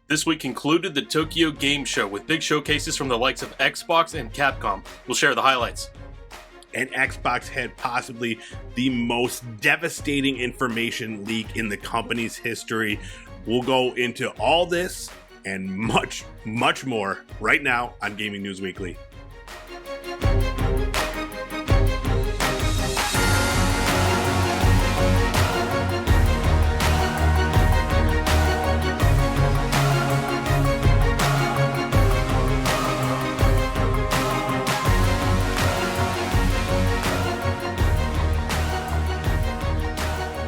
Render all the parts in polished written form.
This week concluded the Tokyo Game Show with big showcases from the likes of Xbox and Capcom. We'll share the highlights. And Xbox had possibly the most devastating information leak in the company's history. We'll go into all this and much, much more right now on Gaming News Weekly.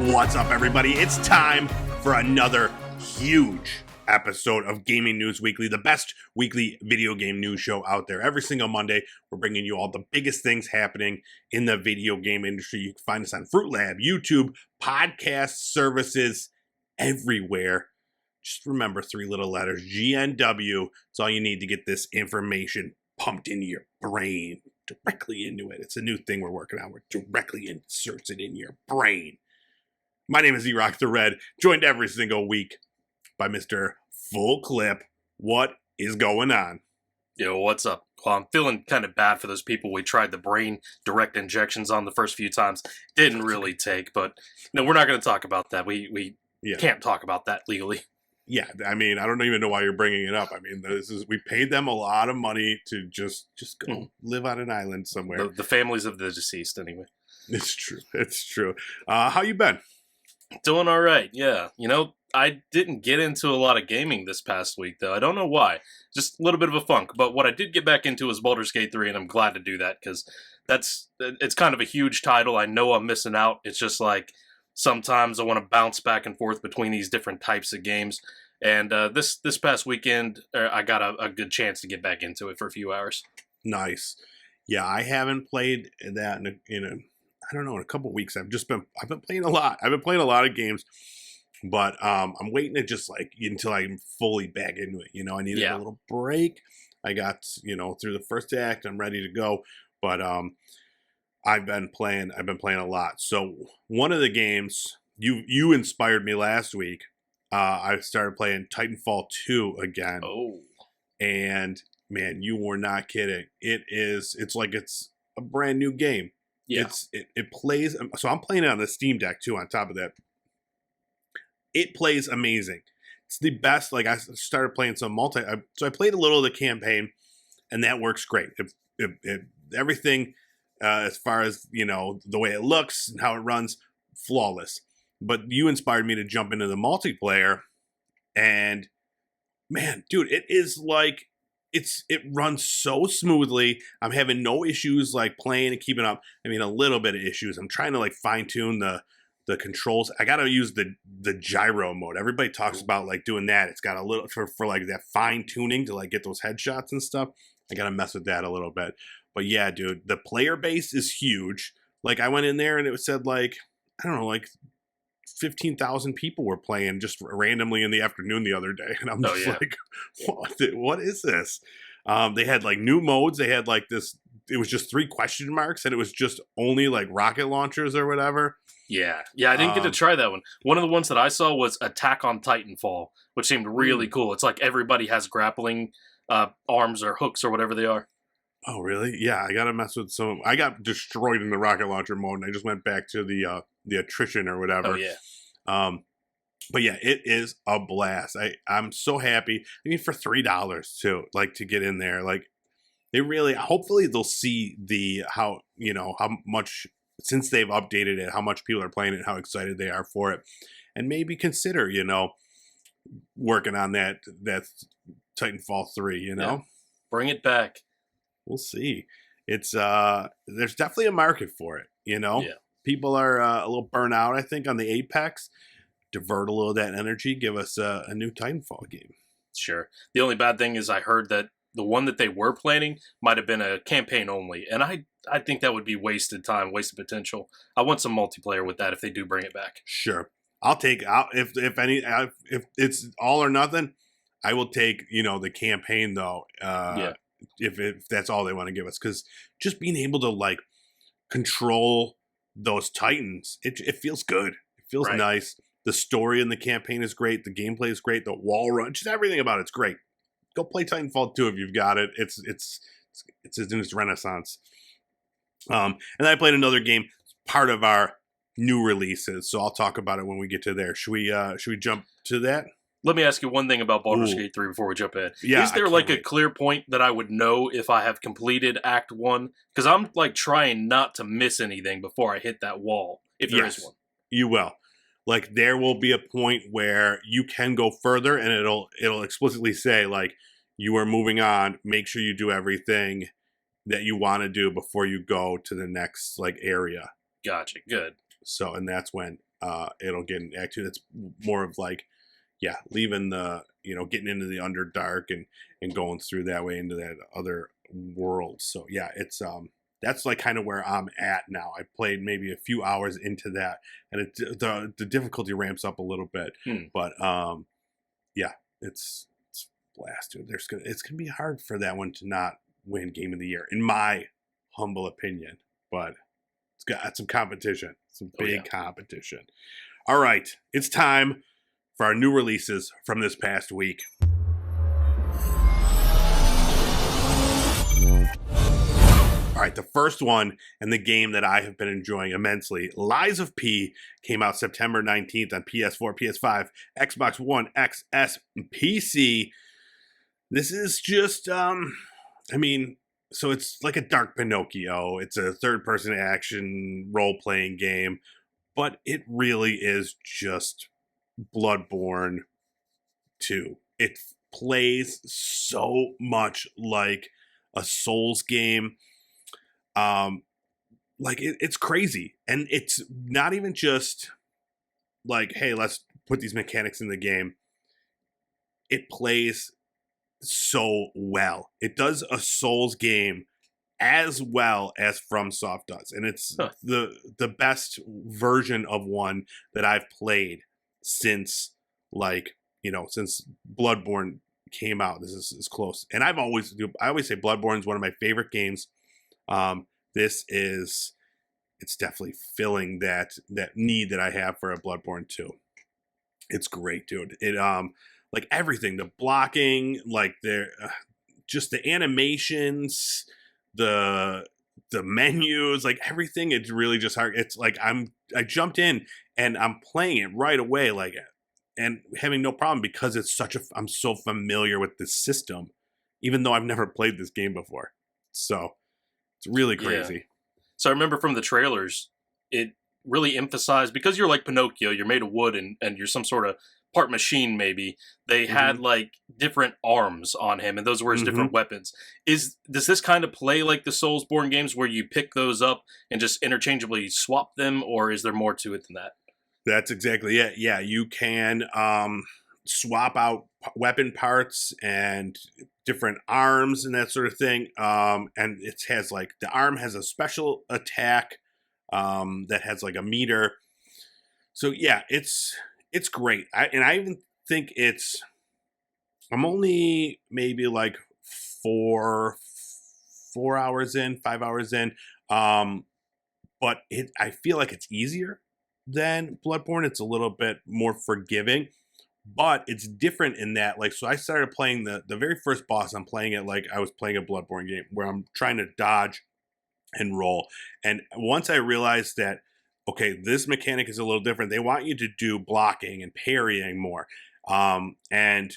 What's up, everybody? It's time for another huge episode of Gaming News Weekly, the best weekly video game news show out there. Every single Monday, we're bringing you all the biggest things happening in the video game industry. You can find us on Fruit Lab, YouTube, podcast services, everywhere. Just remember three little letters, GNW. It's all you need to get this information pumped into your brain, directly into it. It's a new thing we're working on. We're directly inserts it in your brain. My name is E-Rock the Red, joined every single week by Mr. Full Clip. What is going on? Yo, what's up? Well, I'm feeling kind of bad for those people we tried the brain direct injections on the first few times. Didn't really take, but no, we're not going to talk about that. We can't talk about that legally. Yeah, I mean, I don't even know why you're bringing it up. I mean, we paid them a lot of money to just go live on an island somewhere. The families of the deceased, anyway. It's true. It's true. How you been? Doing all right, yeah. You know, I didn't get into a lot of gaming this past week, though. I don't know why. Just a little bit of a funk. But what I did get back into was Baldur's Gate 3, and I'm glad to do that, because it's kind of a huge title. I know I'm missing out. It's just like sometimes I want to bounce back and forth between these different types of games. And this past weekend, I got a good chance to get back into it for a few hours. Nice. Yeah, I haven't played that in a couple weeks. I've been playing a lot. I've been playing a lot of games, but I'm waiting to just until I'm fully back into it. You know, I needed a little break. I got, through the first act. I'm ready to go, but I've been playing a lot. So one of the games you inspired me last week. I started playing Titanfall 2 again. Oh, and man, you were not kidding. It's like it's a brand new game. Yeah. It plays, so I'm playing it on the Steam Deck too, on top of that. It plays amazing. It's the best. I started playing some so I played a little of the campaign, and that works great. Everything, as far as, the way it looks and how it runs, flawless. But you inspired me to jump into the multiplayer, and man, dude, it is it runs so smoothly. I'm having no issues playing and keeping up. I mean, a little bit of issues. I'm trying to fine tune the controls. I gotta use the gyro mode. Everybody talks about doing that. It's got a little for that fine tuning to get those headshots and stuff. I gotta mess with that a little bit. But yeah, dude, the player base is huge. I went in there and it said I don't know, 15,000 people were playing just randomly in the afternoon the other day, and I'm just what is this? They had new modes. They had this. It was just 3 question marks, and it was just only rocket launchers or whatever. Yeah. I didn't get to try that one. One of the ones that I saw was Attack on Titanfall, which seemed really cool. It's everybody has grappling arms or hooks or whatever they are. Oh, really? Yeah, I gotta mess with some. I got destroyed in the rocket launcher mode, and I just went back to the attrition or whatever. Oh, yeah. But yeah, it is a blast. I'm so happy. I mean, for $3 too, to get in there. They really, hopefully they'll see how much, since they've updated it, how much people are playing it, how excited they are for it, and maybe consider, working on that Titanfall 3, Yeah. Bring it back. We'll see. It's there's definitely a market for it, Yeah. People are a little burnt out, I think, on the Apex. Divert a little of that energy. Give us a new Titanfall game. Sure. The only bad thing is I heard that the one that they were planning might have been a campaign only, and I think that would be wasted time, wasted potential. I want some multiplayer with that if they do bring it back. Sure. I'll take if it's all or nothing, I will take the campaign though. If that's all they want to give us, because just being able to control those Titans, it feels good. It feels nice. The story in the campaign is great. The gameplay is great. The wall run, just everything about it's great. Go play Titanfall 2 if you've got it. It's in its renaissance. And then I played another game, part of our new releases. So I'll talk about it when we get to there. Should we jump to that? Let me ask you one thing about Baldur's Ooh. Gate 3 before we jump in. Yeah, Is there I like can't a clear point that I would know if I have completed Act 1? Because I'm like trying not to miss anything before I hit that wall, if there is one. You will. Like there will be a point where you can go further, and it'll explicitly say like you are moving on. Make sure you do everything that you want to do before you go to the next like area. Gotcha. Good. So, and that's when it'll get an Act 2. That's more of like, yeah, leaving the, getting into the Underdark and going through that way into that other world. So yeah, it's that's like kind of where I'm at now. I played maybe a few hours into that, and the difficulty ramps up a little bit. But yeah, it's blast, dude. It's gonna be hard for that one to not win Game of the Year, in my humble opinion. But it's got some competition, some big competition. All right, it's time for our new releases from this past week. All right, the first one and the game that I have been enjoying immensely, Lies of P, came out September 19th on PS4, PS5, Xbox One, XS, and PC. This is just, so it's like a Dark Pinocchio. It's a third-person action role-playing game, but it really is just Bloodborne 2. It plays so much like a Souls game. It's crazy. And it's not even just like, hey, let's put these mechanics in the game. It plays so well. It does a Souls game as well as FromSoft does. And it's the best version of one that I've played since since Bloodborne came out. This is close. And I always say Bloodborne is one of my favorite games. It's definitely filling that need that I have for a Bloodborne 2. It's great, dude. It like everything, the blocking, like just the animations, the menus, like everything. It's really just hard. It's like I jumped in and I'm playing it right away, like, and having no problem because I'm so familiar with this system, even though I've never played this game before. So it's really crazy. Yeah. So I remember from the trailers, it really emphasized, because you're like Pinocchio, you're made of wood and you're some sort of part machine maybe. They had like different arms on him, and those were his different weapons. Does this kind of play like the Soulsborne games where you pick those up and just interchangeably swap them, or is there more to it than that? That's exactly it. Yeah, you can swap out weapon parts and different arms and that sort of thing. And it has like the arm has a special attack that has like a meter. So yeah, it's great. I even think I'm only maybe like 4 hours in, 5 hours in. But I feel like it's easier than Bloodborne. It's a little bit more forgiving, but it's different in that, like, so I started playing the very first boss. I'm playing it like I was playing a Bloodborne game where I'm trying to dodge and roll. And once I realized that, okay, this mechanic is a little different, they want you to do blocking and parrying more. And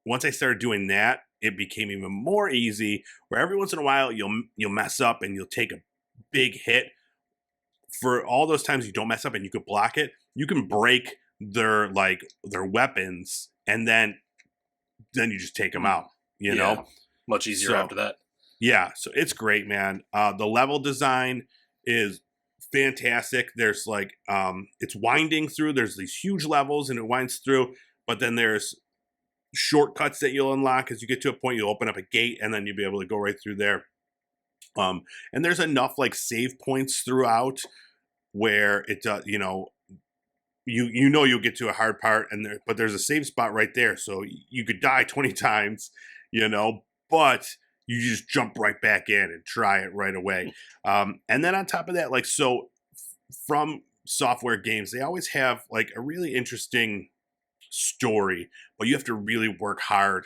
once I started doing that, it became even more easy, where every once in a while you'll mess up and you'll take a big hit. For all those times you don't mess up and you could block it, you can break their weapons, and then you just take them out, you know? Much easier after that. Yeah, so it's great, man. The level design is fantastic. There's like, it's winding through. There's these huge levels and it winds through, but then there's shortcuts that you'll unlock as you get to a point. You'll open up a gate and then you'll be able to go right through there. And there's enough like save points throughout where it does, you'll get to a hard part, but there's a save spot right there, so you could die 20 times, but you just jump right back in and try it right away. And then on top of that, like, so from software games, they always have like a really interesting story, but you have to really work hard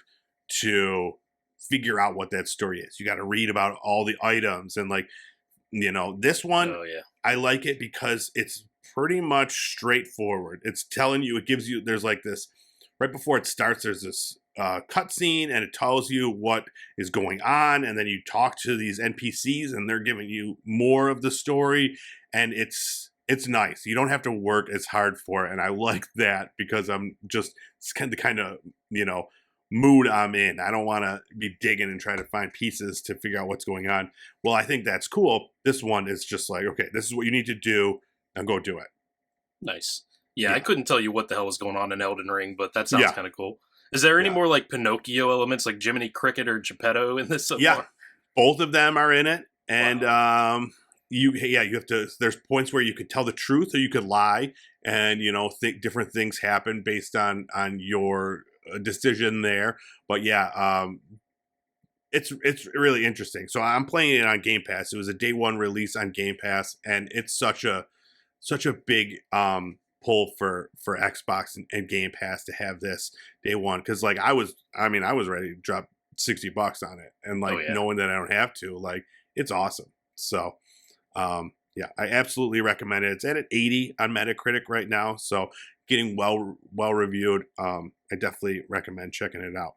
to figure out what that story is. You got to read about all the items and like, this one, Oh yeah. I like it because it's pretty much straightforward. It's telling you, it gives you, there's like this, right before it starts, there's this cutscene and it tells you what is going on. And then you talk to these NPCs and they're giving you more of the story. And it's nice. You don't have to work as hard for it. And I like that because it's kind of, mood I'm in. I don't want to be digging and trying to find pieces to figure out what's going on. Well, I think that's cool. This one is just like, okay, this is what you need to do and go do it. Nice. Yeah, Yeah. I couldn't tell you what the hell was going on in Elden Ring, but that sounds Yeah. kind of cool. Is there any Yeah. more like Pinocchio elements, like Jiminy Cricket or Geppetto in this so Yeah. far? Both of them are in it. And you have to, there's points where you could tell the truth or you could lie, and think different things happen based on your decision there. But yeah, it's really interesting. So I'm playing it on Game Pass. It was a day one release on Game Pass, and it's such a big pull for Xbox and Game Pass to have this day one, because like I was ready to drop $60 on it, and like knowing that I don't have to, like, it's awesome. So yeah, I absolutely recommend it. It's at an 80 on Metacritic right now, so getting well reviewed. I definitely recommend checking it out.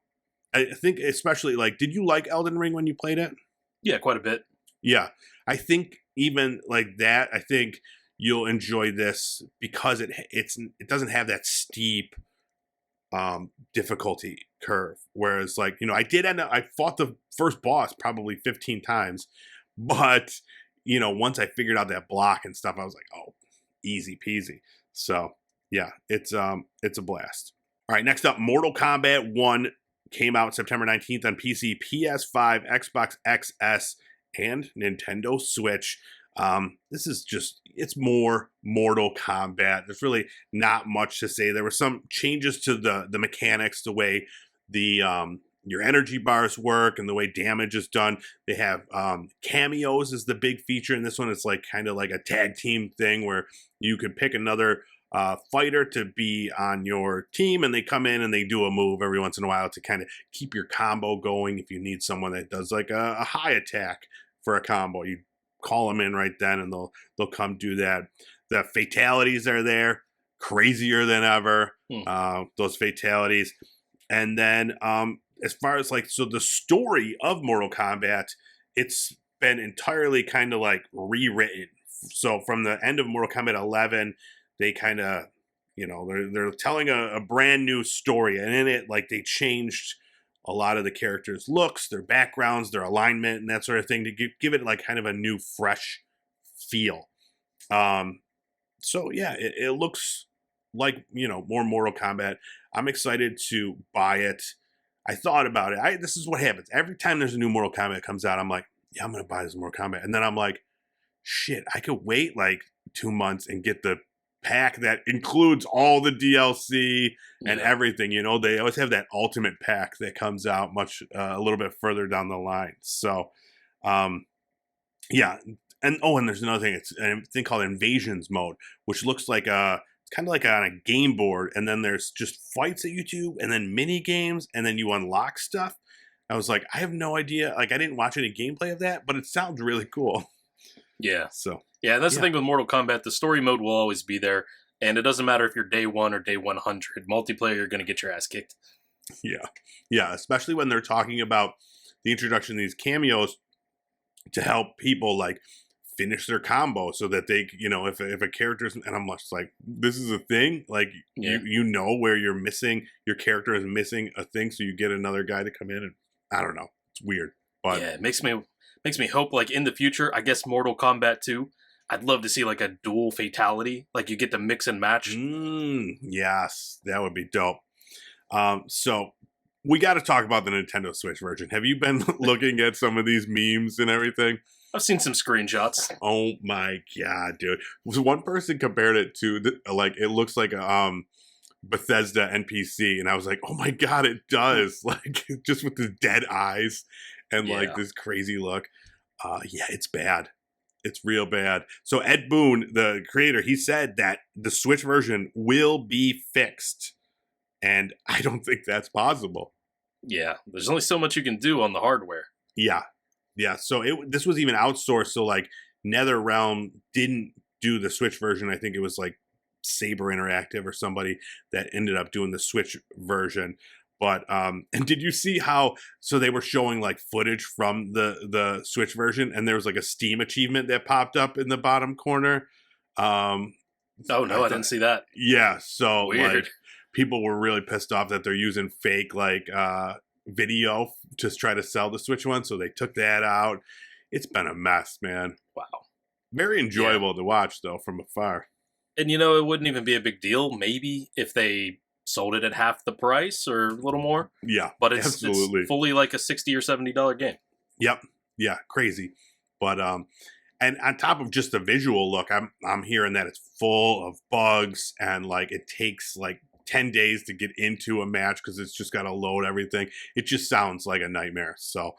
I think especially, like, did you like Elden Ring when you played it? Yeah, quite a bit. Yeah, I think even like that, I think you'll enjoy this because it doesn't have that steep difficulty curve. Whereas, like, I fought the first boss probably 15 times, but once I figured out that block and stuff, I was like, oh, easy peasy. So yeah, it's a blast. All right, next up, Mortal Kombat 1 came out September 19th on PC, PS5, Xbox XS, and Nintendo Switch. This is it's more Mortal Kombat. There's really not much to say. There were some changes to the mechanics, the way your energy bars work and the way damage is done. They have cameos is the big feature in this one. It's like kind of like a tag team thing where you could pick another fighter to be on your team, and they come in and they do a move every once in a while to kind of keep your combo going. If you need someone that does like a high attack for a combo, you call them in right then and they'll come do that. The fatalities are there, crazier than ever. Those fatalities. And then as far as like, so the story of Mortal Kombat, it's been entirely kind of like rewritten. So from the end of Mortal Kombat 11, they kind of, they're telling a brand new story, and in it, like, they changed a lot of the characters' looks, their backgrounds, their alignment, and that sort of thing to give it like kind of a new, fresh feel. So yeah, it looks like, more Mortal Kombat. I'm excited to buy it. I thought about it. This is what happens every time there's a new Mortal Kombat comes out. I'm like, yeah, I'm gonna buy this Mortal Kombat, and then I'm like, shit, I could wait like 2 months and get the pack that includes all the DLC and everything. They always have that ultimate pack that comes out a little bit further down the line. So yeah, and there's another thing. It's a thing called Invasions mode, which looks like it's kind of like on a game board, and then there's just fights that you do, and then mini games, and then you unlock stuff. I was like, I have no idea. Like, I didn't watch any gameplay of that, but it sounds really cool. Yeah. So yeah, that's the thing with Mortal Kombat. The story mode will always be there, and it doesn't matter if you're day 1 or day 100. Multiplayer, you're going to get your ass kicked. Yeah, especially when they're talking about the introduction of these cameos to help people like finish their combo, so that they, if a character's, and I'm just like, this is a thing. Like, where you're missing, your character is missing a thing, so you get another guy to come in, and I don't know, it's weird, but yeah, it makes me hope, like, in the future, I guess Mortal Kombat 2, I'd love to see like a dual fatality, like you get to mix and match. Yes, that would be dope. So we got to talk about the Nintendo Switch version. Have you been looking at some of these memes and everything? I've seen some screenshots. Oh my god, dude! One person compared it to like, it looks like a Bethesda NPC, and I was like, oh my god, it does. Like, just with the dead eyes and like this crazy look. Yeah, it's bad. It's real bad. So Ed Boon, the creator, he said that the Switch version will be fixed. And I don't think that's possible. Yeah, there's only so much you can do on the hardware. Yeah. Yeah. So this was even outsourced. So like NetherRealm didn't do the Switch version. I think it was like Saber Interactive or somebody that ended up doing the Switch version. But and did you see how so they were showing like footage from the Switch version, and there was like a Steam achievement that popped up in the bottom corner? Oh no, I didn't see that. Yeah, so Weird. like people were really pissed off that they're using fake like video to try to sell the Switch one, so they took that out. It's been a mess, man. Wow. Very enjoyable to watch though from afar. And it wouldn't even be a big deal maybe if they sold it at half the price or a little more. Yeah, But it's absolutely. fully like a $60 or $70 game. Yep. Yeah, crazy. But and on top of just the visual look, I'm hearing that it's full of bugs and like it takes like 10 days to get into a match because it's just got to load everything. It just sounds like a nightmare. So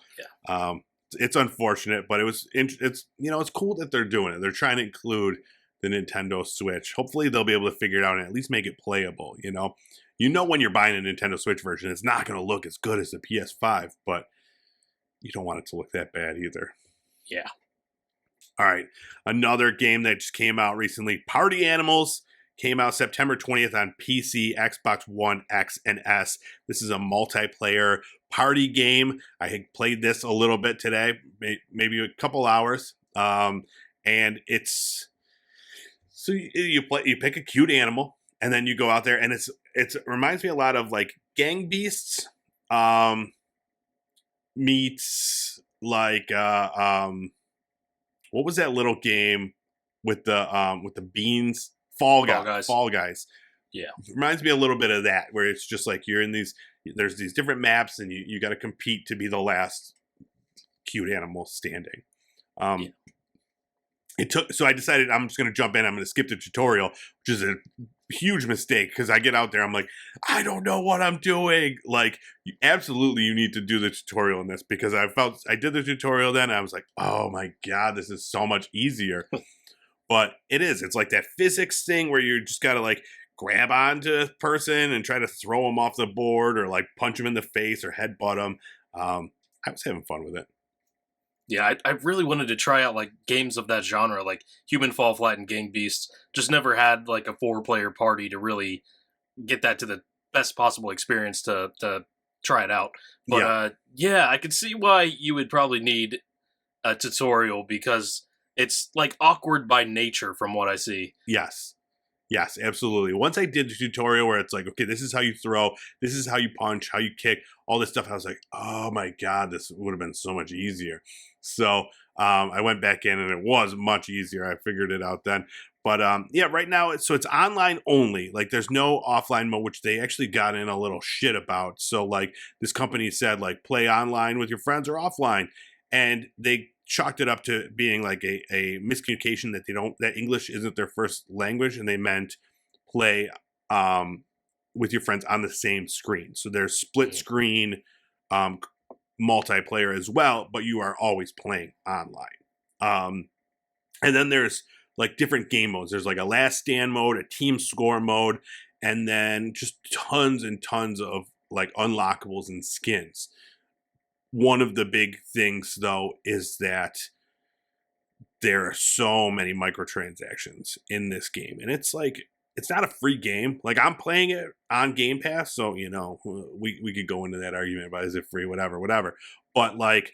it's unfortunate, but it's it's cool that they're doing it. They're trying to include the Nintendo Switch. Hopefully they'll be able to figure it out and at least make it playable, when you're buying a Nintendo Switch version, it's not going to look as good as the PS5, but you don't want it to look that bad either. Yeah. All right. Another game that just came out recently, Party Animals, came out September 20th on PC, Xbox One, X, and S. This is a multiplayer party game. I had played this a little bit today, maybe a couple hours. And it's so you pick a cute animal, and then you go out there, and it reminds me a lot of like Gang Beasts, meets like what was that little game with the beans? Fall Guys. Yeah. It reminds me a little bit of that, where it's just like you're in there's these different maps, and you got to compete to be the last cute animal standing. So I decided I'm just going to jump in. I'm going to skip the tutorial, which is a huge mistake because I get out there. I'm like, I don't know what I'm doing. Like, absolutely, you need to do the tutorial in this because I did the tutorial then. And I was like, oh my God, this is so much easier. But it is. It's like that physics thing where you just got to like grab onto a person and try to throw them off the board or like punch them in the face or headbutt them. I was having fun with it. Yeah, I really wanted to try out like games of that genre, like Human Fall Flat and Gang Beasts. Just never had like a 4-player party to really get that to the best possible experience to try it out. But I could see why you would probably need a tutorial because it's like awkward by nature from what I see. Yes, absolutely. Once I did the tutorial where it's like, okay, this is how you throw, this is how you punch, how you kick, all this stuff, I was like, oh my God, this would have been so much easier. So I went back in and it was much easier. I figured it out then. But right now, it's online only. Like there's no offline mode, which they actually got in a little shit about. So like this company said, like play online with your friends or offline. And they chalked it up to being like a miscommunication that English isn't their first language, and they meant play with your friends on the same screen. So there's split screen multiplayer as well, but you are always playing online. And then there's like different game modes. There's like a last stand mode, a team score mode, and then just tons and tons of like unlockables and skins. One of the big things, though, is that there are so many microtransactions in this game. And it's like, it's not a free game. Like, I'm playing it on Game Pass, so, we could go into that argument about is it free, whatever. But, like,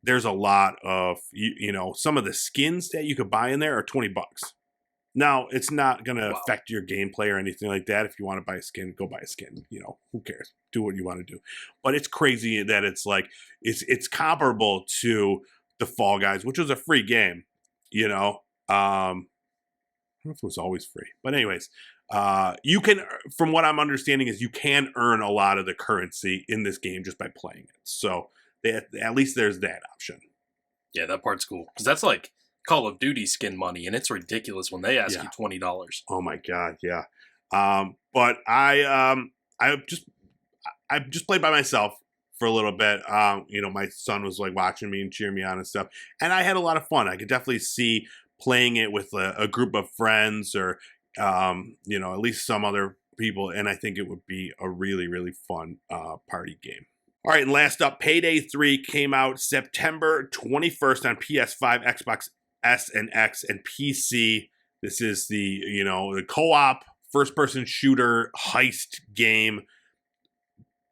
there's a lot of, some of the skins that you could buy in there are $20. Now, it's not going to affect your gameplay or anything like that. If you want to buy a skin, go buy a skin. Who cares? Do what you want to do. But it's crazy that it's like, it's comparable to the Fall Guys, which was a free game, I don't know if it was always free. But anyways, you can, from what I'm understanding, is you can earn a lot of the currency in this game just by playing it. So at least there's that option. Yeah, that part's cool. Because that's like Call of Duty skin money, and it's ridiculous when they ask you $20. Oh my God, yeah. But I just played by myself for a little bit. My son was like watching me and cheering me on and stuff, and I had a lot of fun. I could definitely see playing it with a group of friends or at least some other people, and I think it would be a really, really fun party game. All right, and last up, Payday 3 came out September 21st on PS5, Xbox S and X, and PC. This is the co-op first-person shooter heist game.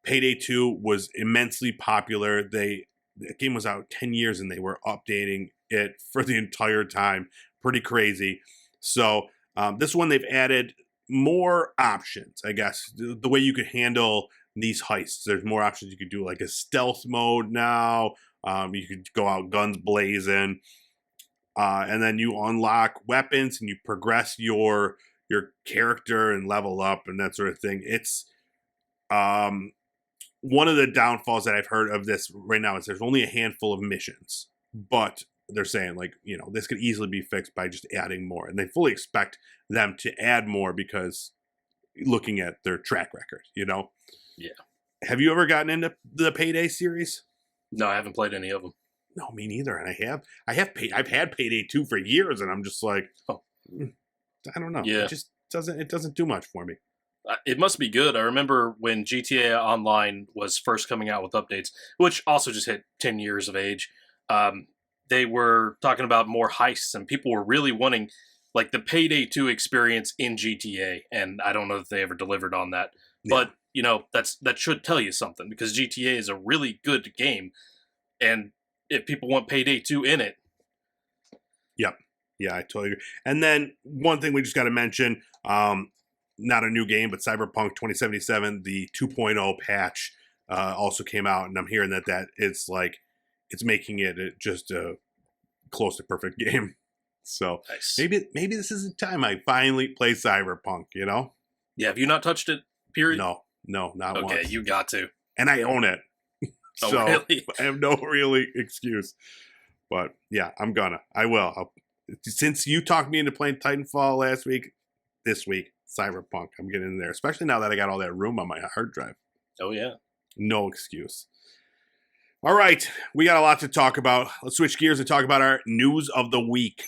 Payday 2 was immensely popular. The game was out 10 years, and they were updating it for the entire time. Pretty crazy. So this one, they've added more options, I guess. The way you could handle these heists. There's more options. You could do like a stealth mode now. You could go out guns blazing. And then you unlock weapons and you progress your character and level up and that sort of thing. It's one of the downfalls that I've heard of this right now is there's only a handful of missions, but they're saying this could easily be fixed by just adding more, and they fully expect them to add more because looking at their track record, Yeah. Have you ever gotten into the Payday series? No, I haven't played any of them. No, me neither. And I've had Payday 2 for years, and I'm just like, I don't know. Yeah. It doesn't do much for me. It must be good. I remember when GTA Online was first coming out with updates, which also just hit 10 years of age. They were talking about more heists, and people were really wanting like the Payday 2 experience in GTA, and I don't know if they ever delivered on that. Yeah. But, that should tell you something, because GTA is a really good game, and if people want Payday 2 in it. Yep. Yeah, I totally agree. And then one thing we just got to mention, not a new game, but Cyberpunk 2077, the 2.0 patch also came out, and I'm hearing that it's making it just a close to perfect game. So nice. Maybe this is the time I finally play Cyberpunk, Yeah, have you not touched it, period? No, not once. Okay, you got to. And I own it. So really? I have no really excuse. But yeah, I will. Since you talked me into playing Titanfall last week, this week, Cyberpunk, I'm getting in there. Especially now that I got all that room on my hard drive. Oh, yeah. No excuse. All right, we got a lot to talk about. Let's switch gears and talk about our news of the week.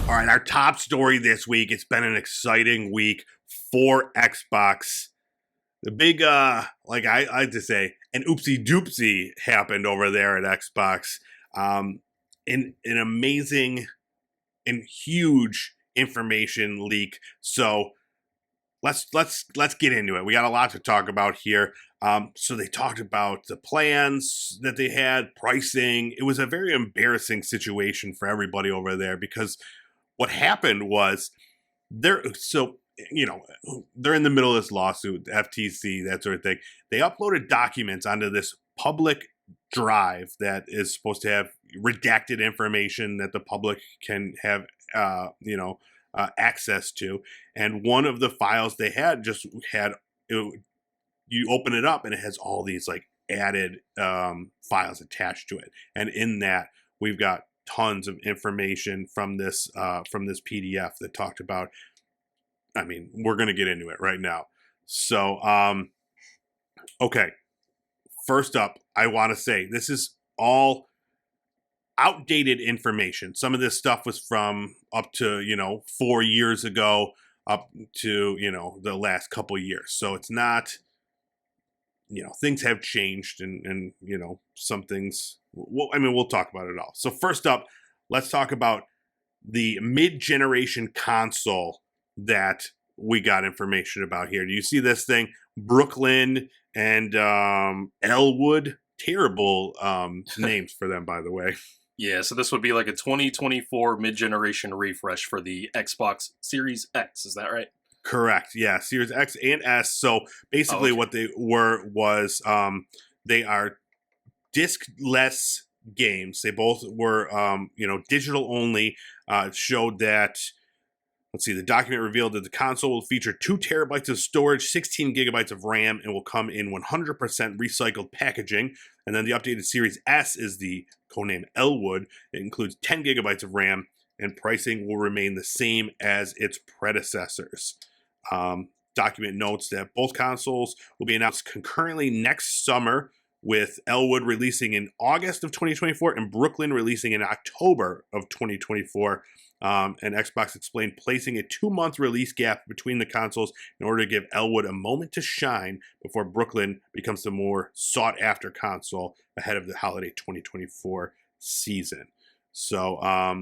All right, our top story this week. It's been an exciting week for Xbox. The big, I like to say, an oopsie doopsie happened over there at Xbox. An amazing and huge information leak. So let's get into it. We got a lot to talk about here. So they talked about the plans that they had, pricing. It was a very embarrassing situation for everybody over there, because what happened was they're in the middle of this lawsuit, FTC, that sort of thing. They uploaded documents onto this public drive that is supposed to have redacted information that the public can have, access to. And one of the files they had you open it up and it has all these added files attached to it. And in that, we've got tons of information from this PDF that talked about. I mean, we're going to get into it right now. So, okay. First up, I want to say this is all outdated information. Some of this stuff was from up to, 4 years ago, up to, the last couple of years. So it's not, things have changed and some things, we'll talk about it all. So first up, let's talk about the mid-generation console that we got information about here. Do you see this thing? Brooklyn and Elwood. Terrible names for them, by the way. Yeah, so this would be like a 2024 mid-generation refresh for the Xbox Series X. Is that right? Correct. Yeah, Series X and S. So basically what they were was they are disc-less games. They both were, digital only. It showed that, let's see, the document revealed that the console will feature 2 terabytes of storage, 16 gigabytes of RAM, and will come in 100% recycled packaging. And then the updated Series S is the codename Elwood. It includes 10 gigabytes of RAM, and pricing will remain the same as its predecessors. Document notes that both consoles will be announced concurrently next summer, with Elwood releasing in August of 2024 and Brooklyn releasing in October of 2024. And Xbox explained placing a 2-month release gap between the consoles in order to give Elwood a moment to shine before Brooklyn becomes the more sought-after console ahead of the holiday 2024 season. So I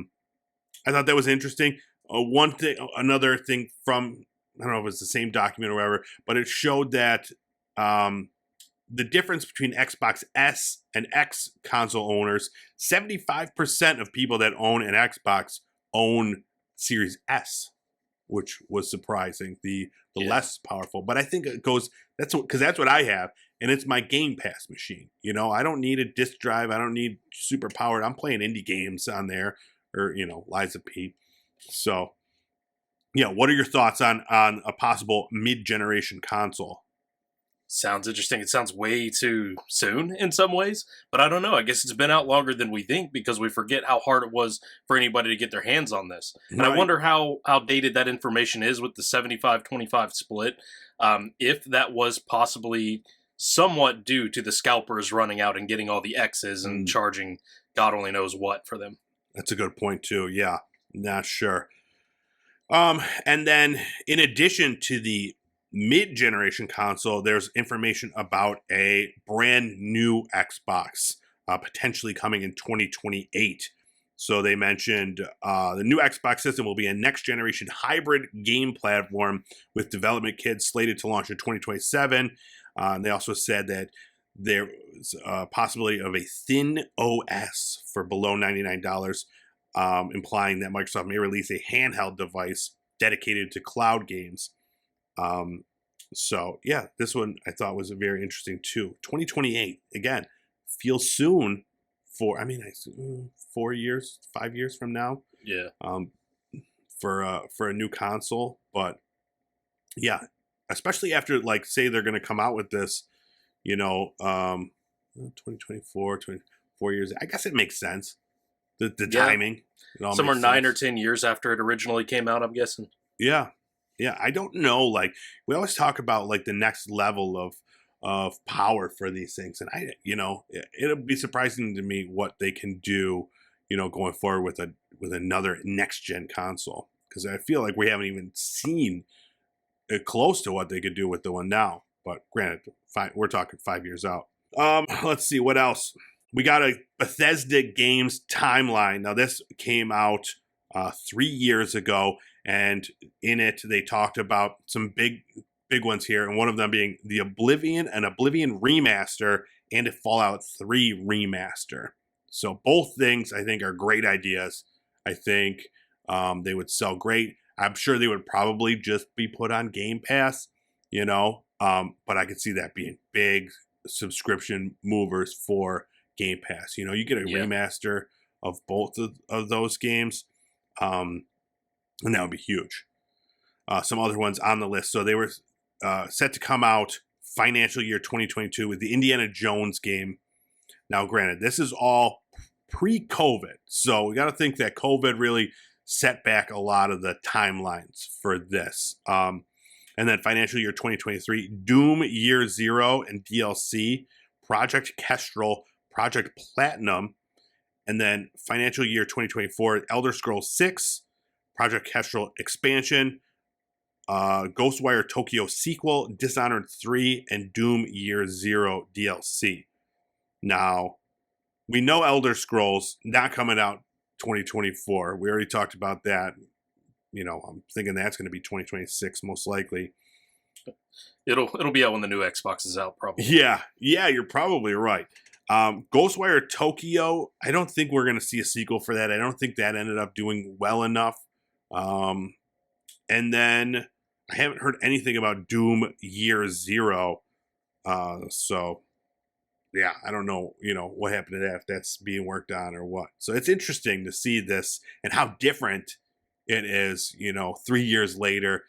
thought that was interesting. Another thing from, I don't know if it's the same document or whatever, but it showed that the difference between Xbox S and X console owners, 75% of people that own an Xbox own Series S, which was surprising, the less powerful. But I think it goes, because that's what I have, and it's my Game Pass machine. You know, I don't need a disc drive. I don't need super powered. I'm playing indie games on there, or, you know, Liza P. So, yeah, what are your thoughts on a possible mid-generation console? Sounds interesting. It sounds way too soon in some ways, but I don't know. I guess it's been out longer than we think because we forget how hard it was for anybody to get their hands on this. And Right. I wonder how dated that information is with the 75-25 split. If that was possibly somewhat due to the scalpers running out and getting all the X's and charging God only knows what for them. That's a good point too. Yeah, not sure. And then in addition to the mid-generation console, there's information about a brand new Xbox potentially coming in 2028. So they mentioned the new Xbox system will be a next-generation hybrid game platform with development kits slated to launch in 2027. They also said that there was a possibility of a thin OS for below $99, implying that Microsoft may release a handheld device dedicated to cloud games. So yeah, this one I thought was very interesting too. 2028, again, feels soon for, 4 years, 5 years from now. Yeah. For a new console, but yeah, especially after, like, say they're going to come out with this, 2024, 24 years. I guess it makes sense. The timing. Somewhere 9 or 10 years after it originally came out, I'm guessing. Yeah. Yeah. I don't know. Like, we always talk about, like, the next level of power for these things. And it'll be surprising to me what they can do, going forward with another next gen console. Because I feel like we haven't even seen close to what they could do with the one now. But granted, we're talking 5 years out. Let's see what else. We got a Bethesda Games timeline. Now, this came out 3 years ago, and in it they talked about some big ones here, and one of them being the Oblivion remaster and a Fallout 3 remaster. So both things I think are great ideas. I think they would sell great. I'm sure they would probably just be put on Game Pass, but I could see that being big subscription movers for Game Pass. You get a remaster of both of those games, and that would be huge. Some other ones on the list. So they were set to come out financial year 2022 with the Indiana Jones game. Now, granted, this is all pre-COVID, so we got to think that COVID really set back a lot of the timelines for this. And then financial year 2023, Doom Year Zero and DLC, Project Kestrel, Project Platinum, and then financial year 2024, Elder Scrolls 6, Project Kestrel expansion, Ghostwire Tokyo sequel, Dishonored 3, and Doom Year Zero DLC. Now, we know Elder Scrolls not coming out 2024. We already talked about that. I'm thinking that's going to be 2026 most likely. It'll be out when the new Xbox is out, probably. Yeah, you're probably right. Ghostwire Tokyo, I don't think we're going to see a sequel for that. I don't think that ended up doing well enough. And then I haven't heard anything about Doom Year Zero. So yeah, I don't know, what happened to that, if that's being worked on or what. So it's interesting to see this and how different it is, 3 years later.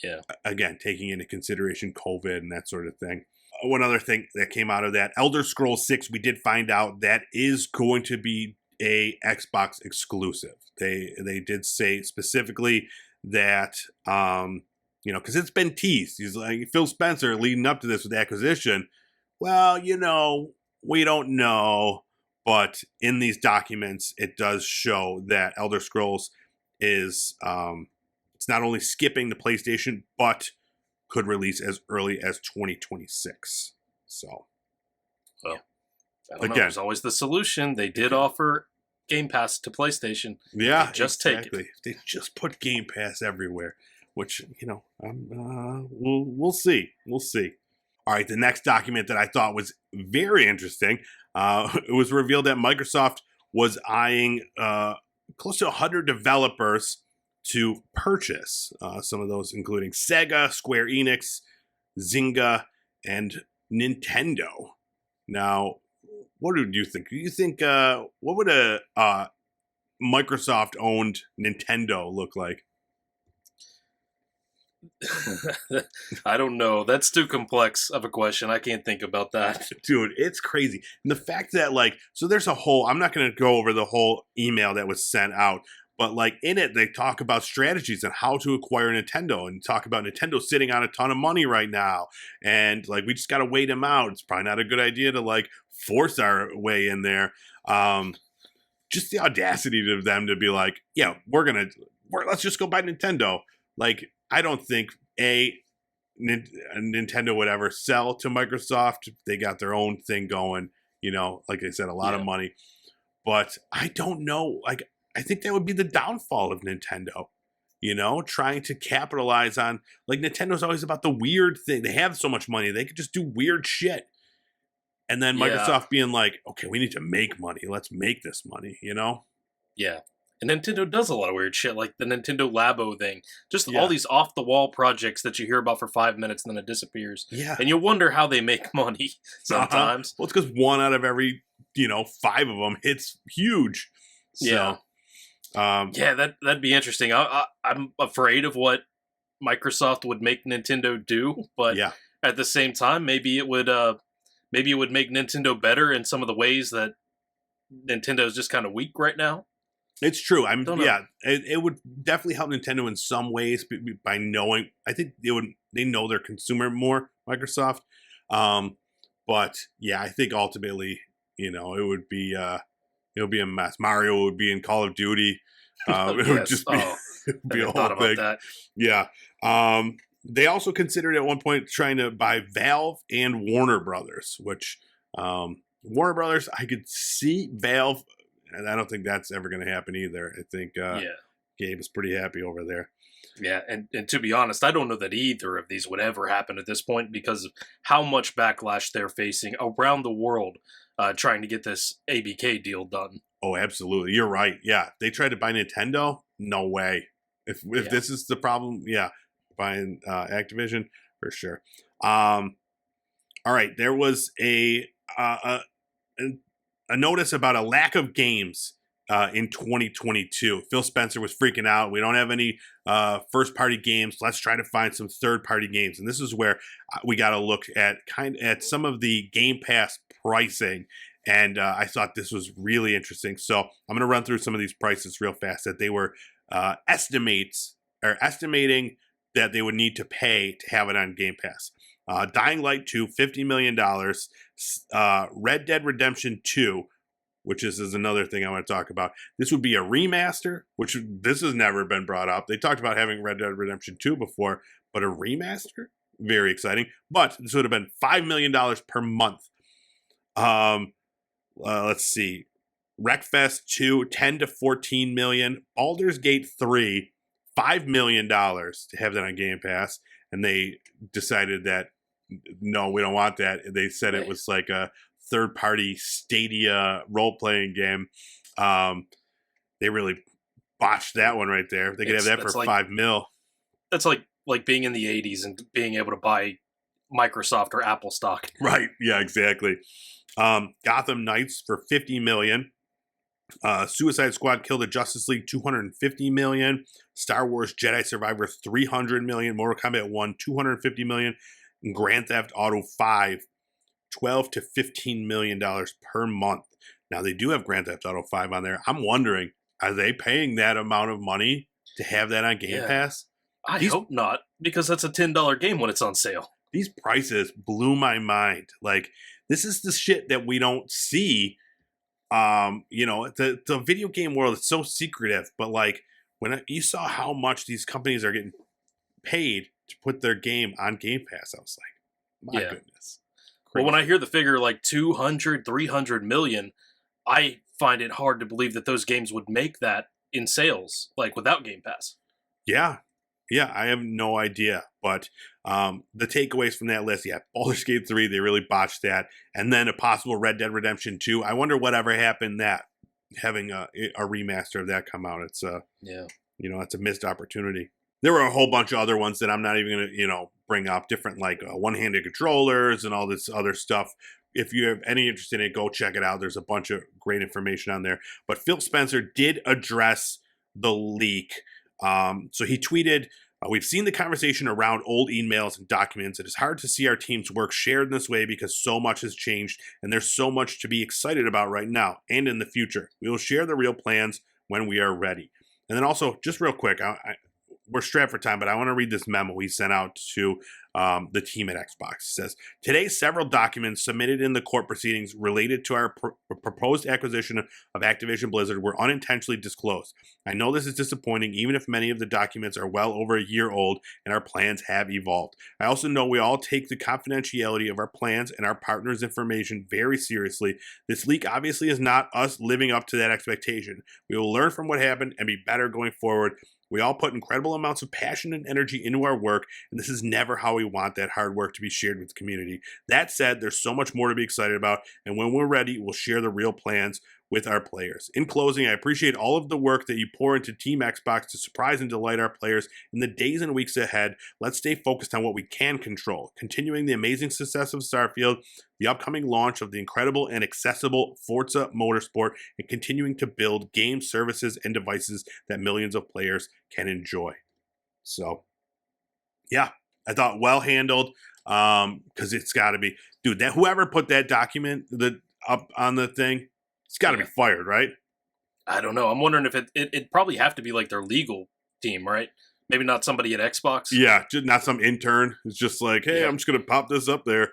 Yeah. Again, taking into consideration COVID and that sort of thing. One other thing that came out of that, Elder Scrolls 6, we did find out that is going to be a Xbox exclusive. They did say specifically that, because it's been teased. He's like, Phil Spencer leading up to this with the acquisition. Well, we don't know, but in these documents, it does show that Elder Scrolls is it's not only skipping the PlayStation, but could release as early as 2026. So, Well, yeah. I don't know. There's always the solution. They did offer Game Pass to PlayStation. Yeah, just take it. They just put Game Pass everywhere, which we'll see. We'll see. All right, the next document that I thought was very interesting. It was revealed that Microsoft was eyeing close to 100 developers to purchase. Some of those including Sega, Square Enix, Zynga, and Nintendo. Now, what do you think? Do you think what would a Microsoft-owned Nintendo look like? I don't know. That's too complex of a question. I can't think about that. Dude, it's crazy. And the fact that, so there's a whole, I'm not going to go over the whole email that was sent out, but in it, they talk about strategies and how to acquire Nintendo and talk about Nintendo sitting on a ton of money right now. And we just got to wait them out. It's probably not a good idea to force our way in there. Just the audacity of them to be yeah, let's just go buy Nintendo. I don't think Nintendo would ever sell to Microsoft. They got their own thing going, like I said, a lot of money. But I don't know. I think that would be the downfall of Nintendo, trying to capitalize on, Nintendo's always about the weird thing. They have so much money. They could just do weird shit. And then Microsoft being okay, we need to make money. Let's make this money, Yeah. And Nintendo does a lot of weird shit, like the Nintendo Labo thing. Just Yeah. all these off-the-wall projects that you hear about for 5 minutes and then it disappears. Yeah. And you wonder how they make money sometimes. Well, it's because one out of every, 5 of them hits huge. So, that'd be interesting. I'm afraid of what Microsoft would make Nintendo do, but at the same time, maybe it would make Nintendo better in some of the ways that Nintendo is just kind of weak right now. It's true. It would definitely help Nintendo in some ways by knowing. I think they know their consumer more, Microsoft. But yeah, I think ultimately, it would be a mess. Mario would be in Call of Duty. It would just be a whole thing. That. Yeah. They also considered at one point trying to buy Valve and Warner Brothers, which Warner Brothers, I could see Valve. And I don't think that's ever going to happen either. I think Gabe is pretty happy over there. Yeah, and to be honest, I don't know that either of these would ever happen at this point because of how much backlash they're facing around the world trying to get this ABK deal done. Oh, absolutely. You're right. Yeah, they tried to buy Nintendo? No way. If this is the problem, buying Activision, for sure. All right, there was a notice about a lack of games in 2022. Phil Spencer was freaking out. We don't have any first-party games. Let's try to find some third-party games. And this is where we got to look at some of the Game Pass pricing. And I thought this was really interesting. So I'm going to run through some of these prices real fast that they were estimating that they would need to pay to have it on Game Pass. Dying Light 2, $50 million. Red Dead Redemption 2, which is another thing I want to talk about. This would be a remaster, which this has never been brought up. They talked about having Red Dead Redemption 2 before, but a remaster? Very exciting. But this would have been $5 million per month. Let's see. Wreckfest 2, 10 to 14 million. Baldur's Gate 3, $5 million to have that on Game Pass. And they decided that, no, we don't want that. They said it was like a third-party Stadia role-playing game. They really botched that one right there. They could have that for $5 million. That's like being in the 80s and being able to buy Microsoft or Apple stock. Right. Yeah, exactly. Gotham Knights for $50 million. Suicide Squad Kill the Justice League, $250 million. Star Wars Jedi Survivor, $300 million. Mortal Kombat 1, $250 million. And Grand Theft Auto 5, $12 to $15 million per month. Now, they do have Grand Theft Auto 5 on there. I'm wondering, are they paying that amount of money to have that on Game Pass? I hope not, because that's a $10 game when it's on sale. These prices blew my mind. This is the shit that we don't see. The video game world is so secretive, but like when you saw how much these companies are getting paid to put their game on Game Pass, I was like, my Yeah. goodness. Well, Crazy. when I hear the figure like 200, 300 million, I find it hard to believe that those games would make that in sales, like without Game Pass. Yeah. Yeah, I have no idea. But the takeaways from that list, Baldur's Gate 3, they really botched that. And then a possible Red Dead Redemption 2. I wonder whatever happened that having a remaster of that come out. It's it's a missed opportunity. There were a whole bunch of other ones that I'm not even going to, bring up, different like one-handed controllers and all this other stuff. If you have any interest in it, go check it out. There's a bunch of great information on there. But Phil Spencer did address the leak. So he tweeted, we've seen the conversation around old emails and documents. It is hard to see our team's work shared in this way because so much has changed and there's so much to be excited about right now and in the future. We will share the real plans when we are ready. And then also, just real quick, we're strapped for time, but I want to read this memo he sent out to the team at Xbox. It says, today, several documents submitted in the court proceedings related to our proposed acquisition of Activision Blizzard were unintentionally disclosed. I know this is disappointing, even if many of the documents are well over a year old and our plans have evolved. I also know we all take the confidentiality of our plans and our partners' information very seriously. This leak obviously is not us living up to that expectation. We will learn from what happened and be better going forward. We all put incredible amounts of passion and energy into our work, and this is never how we want that hard work to be shared with the community. That said, there's so much more to be excited about, and when we're ready, we'll share the real plans with our players. In closing, I appreciate all of the work that you pour into Team Xbox to surprise and delight our players in the days and weeks ahead. Let's stay focused on what we can control, continuing the amazing success of Starfield, the upcoming launch of the incredible and accessible Forza Motorsport, and continuing to build game services and devices that millions of players can enjoy. So, yeah, I thought well handled, because it's got to be, dude, that whoever put that document up on the thing, it's got to be fired, right? I don't know. I'm wondering if it'd probably have to be like their legal team, right? Maybe not somebody at Xbox. Yeah, just not some intern. It's just like, hey, I'm just gonna pop this up there.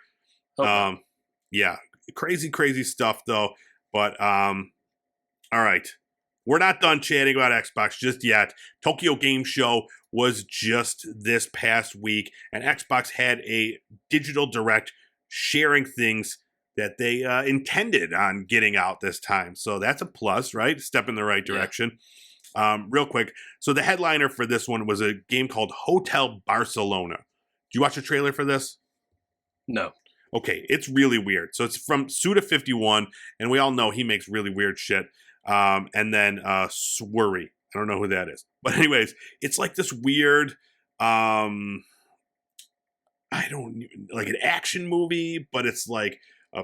Okay. Yeah, crazy stuff though. But all right, we're not done chatting about Xbox just yet. Tokyo Game Show was just this past week, and Xbox had a digital direct sharing things that they intended on getting out this time. So that's a plus, right? Step in the right direction. Real quick. So the headliner for this one was a game called Hotel Barcelona. Did you watch the trailer for this? No. Okay, it's really weird. So it's from Suda51, and we all know he makes really weird shit. And then Swery. I don't know who that is. But anyways, it's like this weird, I don't even, like an action movie, but it's like a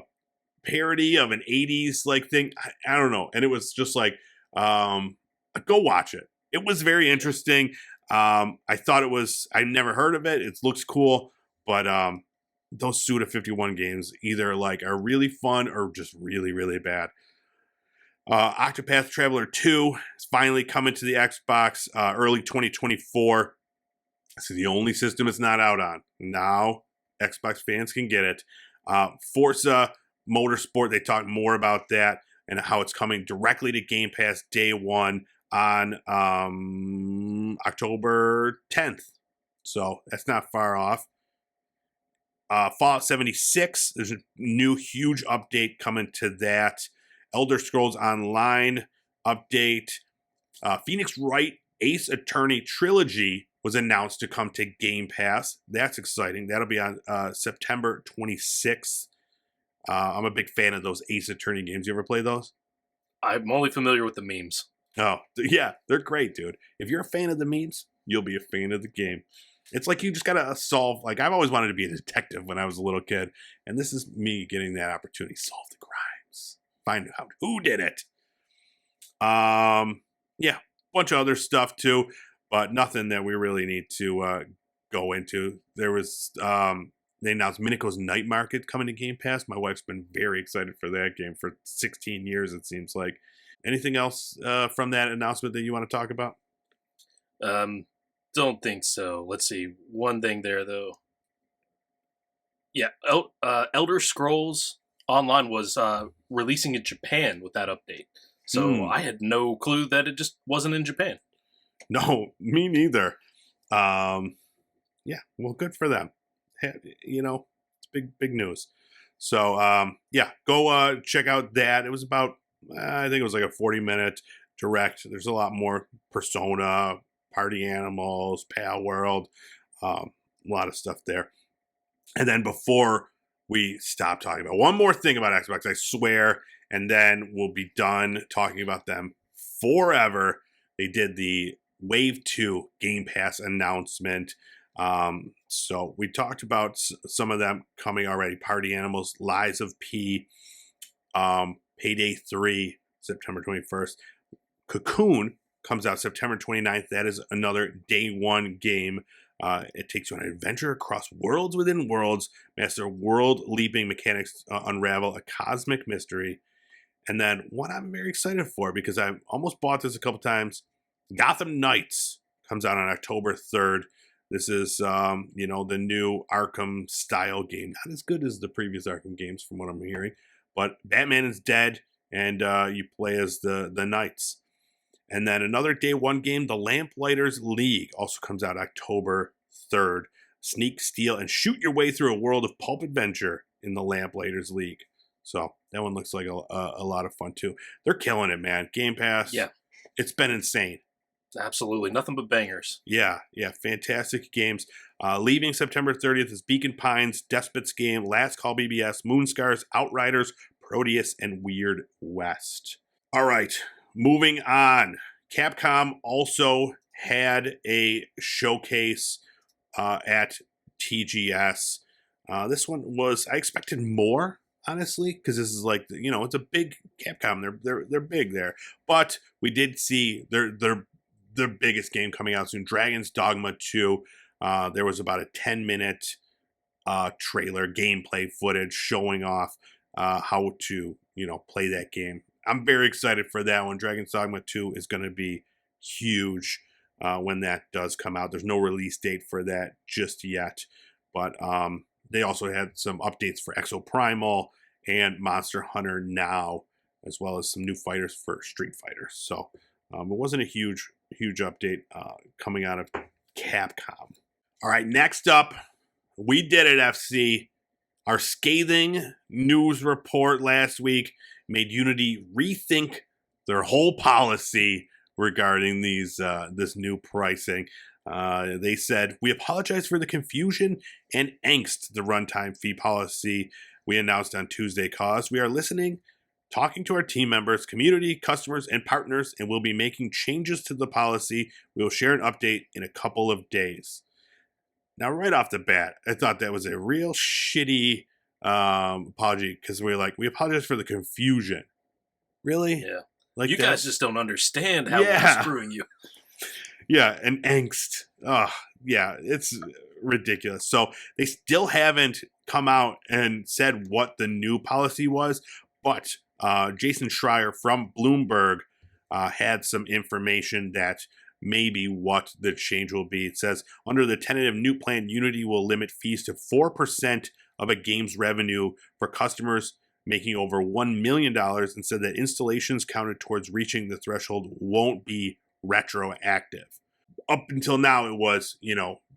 parody of an 80s like thing. I don't know. And it was just like, go watch it. It was very interesting. I thought I never heard of it. It looks cool, but those Suda51 games either like are really fun or just really bad. Octopath Traveler 2 is finally coming to the Xbox early 2024. This is the only system it's not out on. Now Xbox fans can get it. Forza Motorsport, they talked more about that and how it's coming directly to Game Pass day one on October 10th. So that's not far off. Fallout 76, there's a new huge update coming to that. Elder Scrolls Online update. Phoenix Wright Ace Attorney Trilogy was announced to come to Game Pass. That's exciting. That'll be on September 26th. I'm a big fan of those Ace Attorney games. You ever play those? I'm only familiar with the memes. Oh, yeah, they're great, dude. If you're a fan of the memes, you'll be a fan of the game. It's like you just gotta solve, like I've always wanted to be a detective when I was a little kid, and this is me getting that opportunity. Solve the crimes. Find out who did it. Yeah, bunch of other stuff too, but nothing that we really need to go into. There was they announced Minico's Night Market coming to Game Pass. My wife's been very excited for that game for 16 years, it seems like. Anything else from that announcement that you want to talk about? Don't think so. Let's see. One thing there, though. Yeah, Elder Scrolls online was releasing in Japan with that update. So I had no clue that it just wasn't in Japan. No, me neither. Yeah, well, good for them. It's big news. So, yeah, go check out that. It was about, I think it was like a 40-minute direct. There's a lot more Persona, Party Animals, Pal World, a lot of stuff there. And then before we stop talking about one more thing about Xbox, I swear, and then we'll be done talking about them forever. They did the Wave 2 Game Pass announcement. So we talked about some of them coming already. Party Animals, Lies of P, Payday 3, September 21st. Cocoon comes out September 29th. That is another day one game. It takes you on an adventure across worlds within worlds, master world-leaping mechanics, unravel a cosmic mystery. And then what I'm very excited for, because I've almost bought this a couple times, Gotham Knights comes out on October 3rd. This is, the new Arkham-style game. Not as good as the previous Arkham games, from what I'm hearing. But Batman is dead, and you play as the Knights. And then another day one game, The Lamplighters League, also comes out October 3rd. Sneak, steal, and shoot your way through a world of pulp adventure in The Lamplighters League. So that one looks like a lot of fun, too. They're killing it, man. Game Pass. Yeah. It's been insane. Absolutely. Nothing but bangers. Yeah. Fantastic games. Leaving September 30th is Beacon Pines, Despot's Game, Last Call BBS, Moonscars, Outriders, Proteus, and Weird West. All right. Moving on, Capcom also had a showcase at TGS. This one was, I expected more, honestly, because this is like, it's a big Capcom. They're big there, but we did see their biggest game coming out soon, Dragon's Dogma 2. There was about a 10-minute trailer, gameplay footage showing off how to play that game. I'm very excited for that one. Dragon's Dogma 2 is going to be huge when that does come out. There's no release date for that just yet. But they also had some updates for Exoprimal and Monster Hunter Now, as well as some new fighters for Street Fighter. So it wasn't a huge update coming out of Capcom. All right, next up, we did it, FC. Our scathing news report last week made Unity rethink their whole policy regarding this new pricing. They said, "We apologize for the confusion and angst the runtime fee policy we announced on Tuesday caused. We are listening, talking to our team members, community, customers, and partners, and we'll be making changes to the policy. We will share an update in a couple of days." Now, right off the bat, I thought that was a real shitty apology, because we apologize for the confusion. Really? Yeah. Like you guys just don't understand how we're screwing you. Yeah, and angst. Yeah, it's ridiculous. So they still haven't come out and said what the new policy was, but Jason Schreier from Bloomberg had some information that maybe what the change will be. It says, under the tentative new plan, Unity will limit fees to 4% of a game's revenue for customers making over $1 million, and said that installations counted towards reaching the threshold won't be retroactive. Up until now, it was,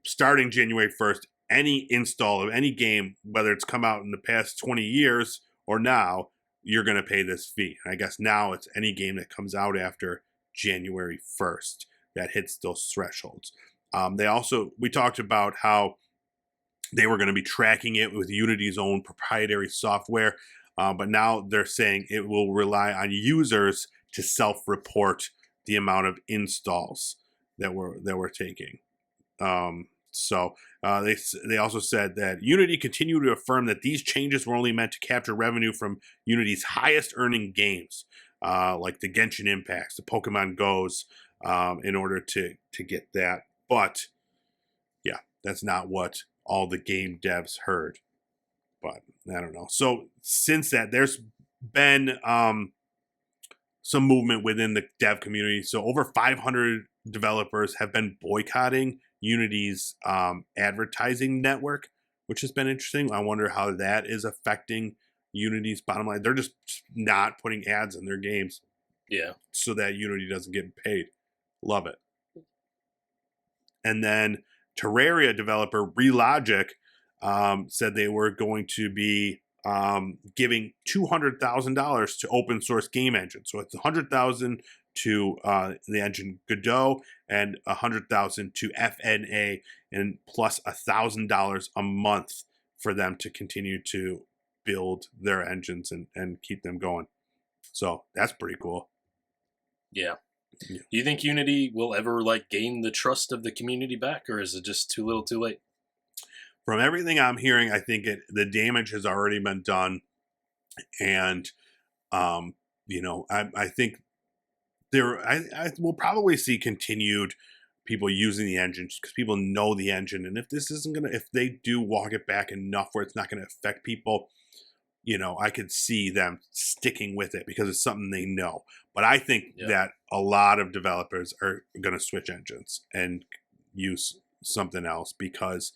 starting January 1st, any install of any game, whether it's come out in the past 20 years or now, you're going to pay this fee. And I guess now it's any game that comes out after January 1st that hits those thresholds. We talked about how they were going to be tracking it with Unity's own proprietary software, but now they're saying it will rely on users to self-report the amount of installs that we're taking. They also said that Unity continued to affirm that these changes were only meant to capture revenue from Unity's highest earning games, like the Genshin Impacts, the Pokemon Go's, in order to get that. But yeah, that's not what all the game devs heard. But I don't know. So since that, there's been some movement within the dev community. So over 500 developers have been boycotting Unity's advertising network, which has been interesting. I wonder how that is affecting Unity's bottom line. They're just not putting ads in their games. Yeah. So that Unity doesn't get paid. Love it. And then Terraria developer Relogic said they were going to be giving $200,000 to open source game engines. So it's $100,000 to the engine Godot and $100,000 to FNA, and plus $1,000 a month for them to continue to build their engines and keep them going. So that's pretty cool. Yeah. Do you think Unity will ever gain the trust of the community back, or is it just too little too late? From everything I'm hearing, I think the damage has already been done. And, I think I will probably see continued people using the engine because people know the engine. And if this isn't if they do walk it back enough where it's not going to affect people, I could see them sticking with it because it's something they know. But I think that a lot of developers are going to switch engines and use something else because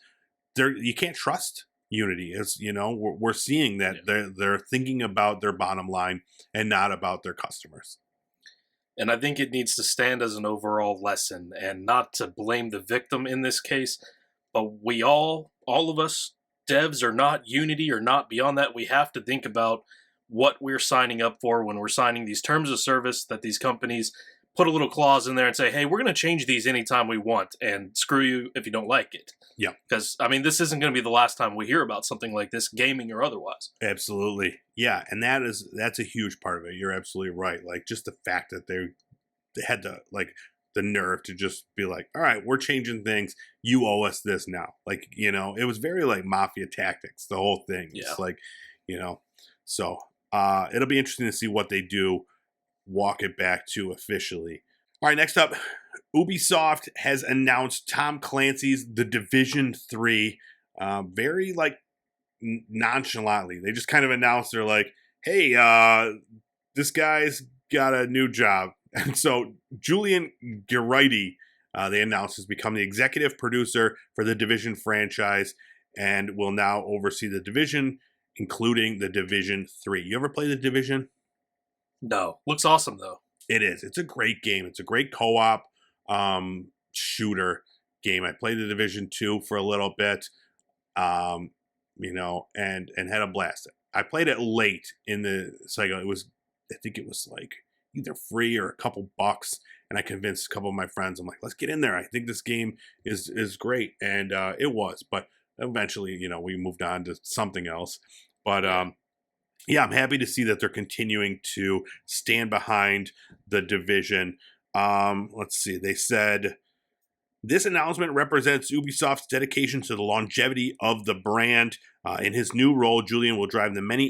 you can't trust Unity. As we're seeing that they're thinking about their bottom line and not about their customers. And I think it needs to stand as an overall lesson, and not to blame the victim in this case, but we all of us, devs or not, Unity or not, beyond that, we have to think about what we're signing up for when we're signing these terms of service that these companies put a little clause in there and say, hey, we're going to change these anytime we want, and screw you if you don't like it. Yeah. Because, this isn't going to be the last time we hear about something like this, gaming or otherwise. Absolutely. Yeah, and that's a huge part of it. You're absolutely right. Just the fact that they had the nerve to just be like, all right, we're changing things. You owe us this now. It was very mafia tactics, the whole thing. Yeah. It's so it'll be interesting to see what they do, walk it back to officially. All right, next up, Ubisoft has announced Tom Clancy's The Division 3 very nonchalantly. They just kind of announced, they're like, hey, this guy's got a new job. And so Julian Geraghty, they announced, has become the executive producer for the Division franchise and will now oversee the Division, including the Division 3. You ever play the Division? No. Looks awesome, though. It is. It's a great game. It's a great co-op shooter game. I played the Division 2 for a little bit, and had a blast. I played it late in the cycle. I think it was either free or a couple bucks, and I convinced a couple of my friends. I'm like, let's get in there. I think this game is great, and it was. But eventually, we moved on to something else. But yeah, I'm happy to see that they're continuing to stand behind the Division. Let's see. They said, this announcement represents Ubisoft's dedication to the longevity of the brand. In his new role, Julian will drive the many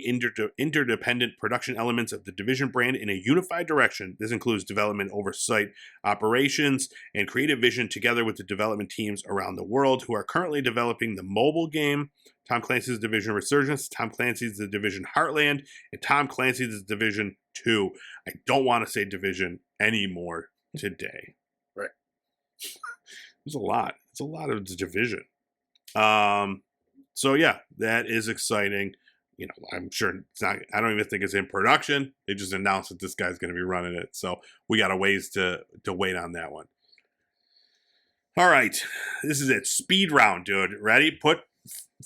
interdependent production elements of the Division brand in a unified direction. This includes development oversight, operations, and creative vision, together with the development teams around the world who are currently developing the mobile game, Tom Clancy's Division Resurgence, Tom Clancy's The Division Heartland, and Tom Clancy's Division 2. I don't want to say Division anymore today. Right. There's a lot. It's a lot of the Division. So yeah, that is exciting. I'm sure it's not. I don't even think it's in production. They just announced that this guy's going to be running it. So we got a ways to wait on that one. All right, this is it. Speed round, dude. Ready? Put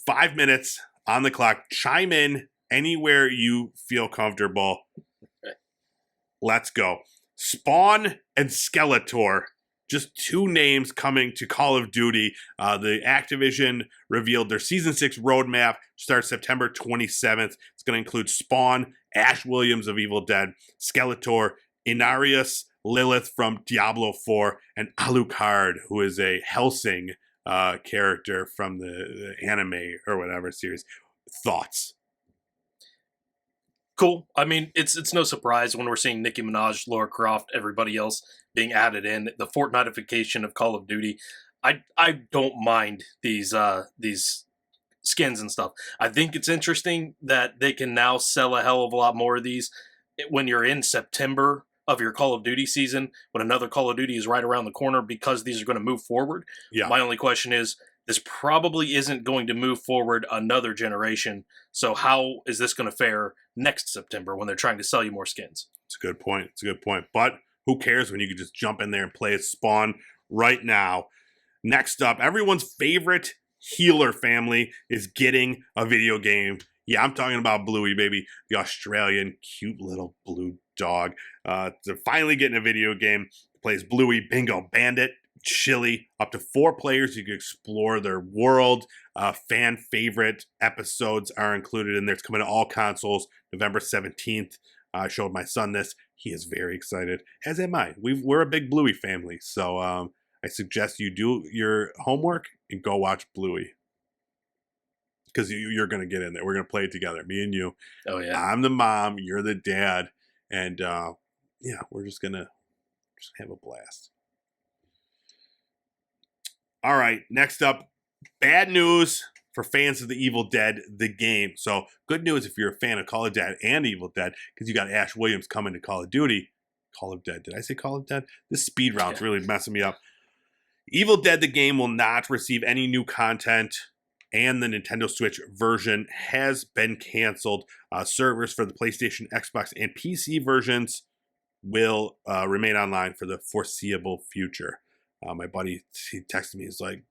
5 minutes on the clock. Chime in anywhere you feel comfortable. Let's go. Spawn and Skeletor. Just two names coming to Call of Duty. The Activision revealed their Season 6 roadmap starts September 27th. It's going to include Spawn, Ash Williams of Evil Dead, Skeletor, Inarius Lilith from Diablo 4, and Alucard, who is a Helsing character from the anime or whatever series. Thoughts? Cool. It's no surprise when we're seeing Nicki Minaj, Lara Croft, everybody else being added in. The Fortnitification of Call of Duty. I don't mind these skins and stuff. I think it's interesting that they can now sell a hell of a lot more of these when you're in September of your Call of Duty season, when another Call of Duty is right around the corner, because these are going to move forward. Yeah. My only question is, this probably isn't going to move forward another generation. So how is this going to fare next September when they're trying to sell you more skins? It's a good point. It's a good point. But who cares when you can just jump in there and play as Spawn right now? Next up, everyone's favorite healer family is getting a video game. Yeah, I'm talking about Bluey, baby. The Australian cute little blue dog. They're finally getting a video game. Plays Bluey, Bingo, Bandit, Chili. Up to 4 players. You can explore their world. Fan favorite episodes are included in there. It's coming to all consoles November 17th. I showed my son this. He is very excited, as am I. We're a big Bluey family, so I suggest you do your homework and go watch Bluey. Because you're going to get in there. We're going to play it together, me and you. Oh, yeah. I'm the mom, you're the dad, and yeah, we're just going to have a blast. All right, next up, bad news for fans of The Evil Dead, the game. So good news if you're a fan of Call of Dead and Evil Dead, because you got Ash Williams coming to Call of Duty. Call of Dead. Did I say Call of Dead? This speed round's really messing me up. Evil Dead, the game, will not receive any new content, and the Nintendo Switch version has been canceled. Servers for the PlayStation, Xbox, and PC versions will remain online for the foreseeable future. My buddy, he texted me, he's like,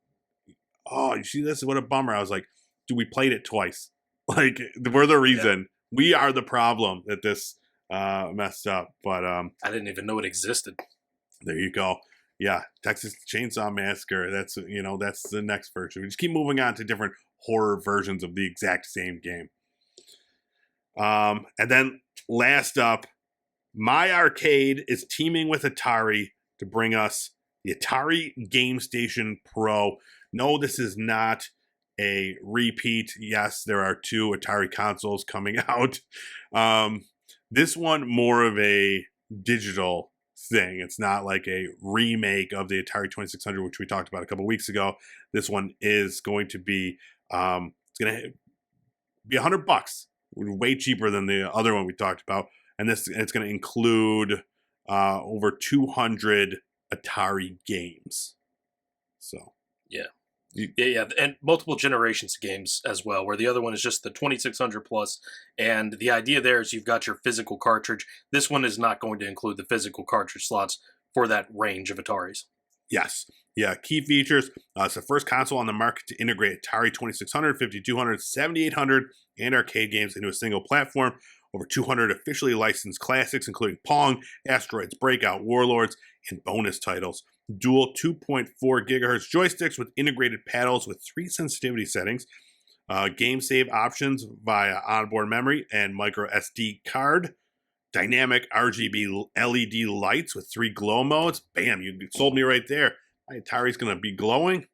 oh, you see this? What a bummer. I was like, dude, we played it twice. Like, we're the reason. Yeah. We are the problem that this messed up. But I didn't even know it existed. There you go. Yeah, Texas Chainsaw Massacre. That's the next version. We just keep moving on to different horror versions of the exact same game. And then last up, My Arcade is teaming with Atari to bring us the Atari Game Station Pro. No, this is not a repeat. Yes, there are 2 Atari consoles coming out. This one more of a digital thing. It's not like a remake of the Atari 2600, which we talked about a couple weeks ago. This one is going to be it's going to be $100, way cheaper than the other one we talked about, and it's going to include over 200 Atari games. So yeah, and multiple generations of games as well, where the other one is just the 2600 plus, and the idea there is you've got your physical cartridge. This one is not going to include the physical cartridge slots for that range of Ataris. Yes. Yeah, key features. It's the first console on the market to integrate Atari 2600, 5200, 7800, and arcade games into a single platform. Over 200 officially licensed classics, including Pong, Asteroids, Breakout, Warlords, and bonus titles. Dual 2.4 gigahertz joysticks with integrated paddles with 3 sensitivity settings. Game save options via onboard memory and micro SD card. Dynamic RGB LED lights with 3 glow modes. Bam, you sold me right there. My Atari's going to be glowing.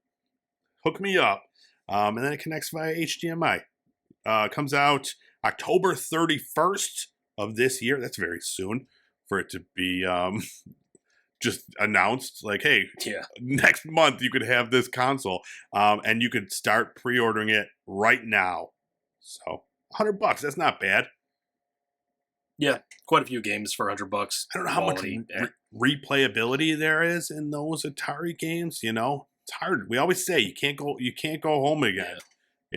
Hook me up. And then it connects via HDMI. Comes out October 31st of this year. That's very soon for it to be just announced. Like, hey, next month you could have this console. And you could start pre-ordering it right now. So, $100. That's not bad. Yeah, quite a few games for $100. I don't know how much replayability there is in those Atari games. It's hard. We always say you can't go home again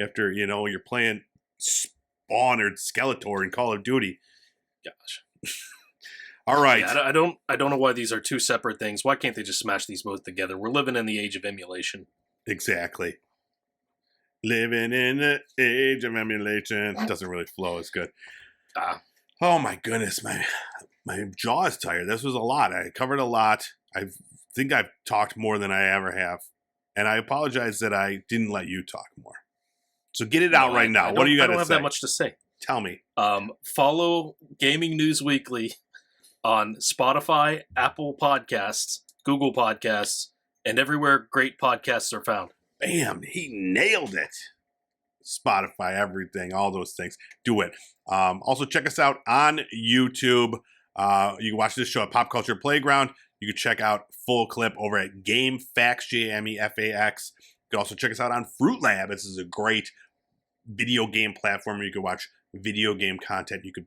after you're playing Spawn or Skeletor in Call of Duty. Gosh. All right. Yeah, I don't know why these are 2 separate things. Why can't they just smash these both together? We're living in the age of emulation. Exactly. Living in the age of emulation. It doesn't really flow as good. Oh my goodness, my jaw is tired. This was a lot. I covered a lot. I think I've talked more than I ever have. And I apologize that I didn't let you talk more. So get it out right now. What do you got to say? I don't have that much to say. Tell me. Follow Gaming News Weekly on Spotify, Apple Podcasts, Google Podcasts, and everywhere great podcasts are found. Bam, he nailed it. Spotify, everything, all those things. Do it. Also, check us out on YouTube. You can watch this show at Pop Culture Playground. You can check out full clip over at GameFAQs, GameFAX. You can also check us out on Fruit Lab. This is a great video game platform where you can watch video game content. You could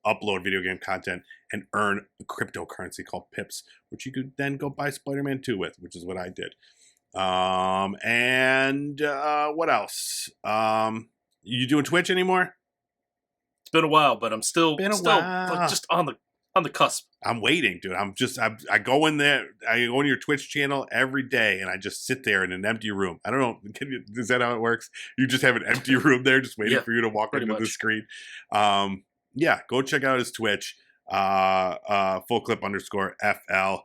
upload video game content and earn a cryptocurrency called Pips, which you could then go buy Spider-Man 2 with, which is what I did. And what else? You doing Twitch anymore? It's been a while, but I'm still Been a still while. like, just on the cusp. I'm waiting, dude. I go in there. I go on your Twitch channel every day, and I just sit there in an empty room. I don't know. Is that how it works? You just have an empty room there, just waiting for you to walk into the screen. Yeah, go check out his Twitch. Full_clip_FL.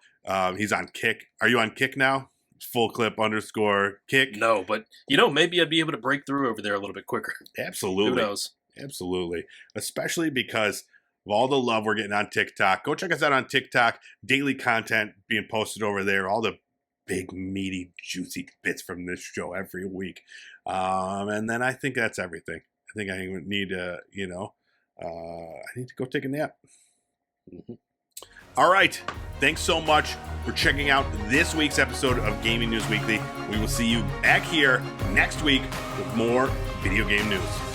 He's on Kick. Are you on Kick now? Full_clip_Kick. No, but maybe I'd be able to break through over there a little bit quicker. Absolutely. Who knows? Absolutely. Especially because of all the love we're getting on TikTok. Go check us out on TikTok. Daily content being posted over there. All the big, meaty, juicy bits from this show every week. And then I think that's everything. I think I need to, I need to go take a nap. Mm-hmm. All right. Thanks so much for checking out this week's episode of Gaming News Weekly. We will see you back here next week with more video game news.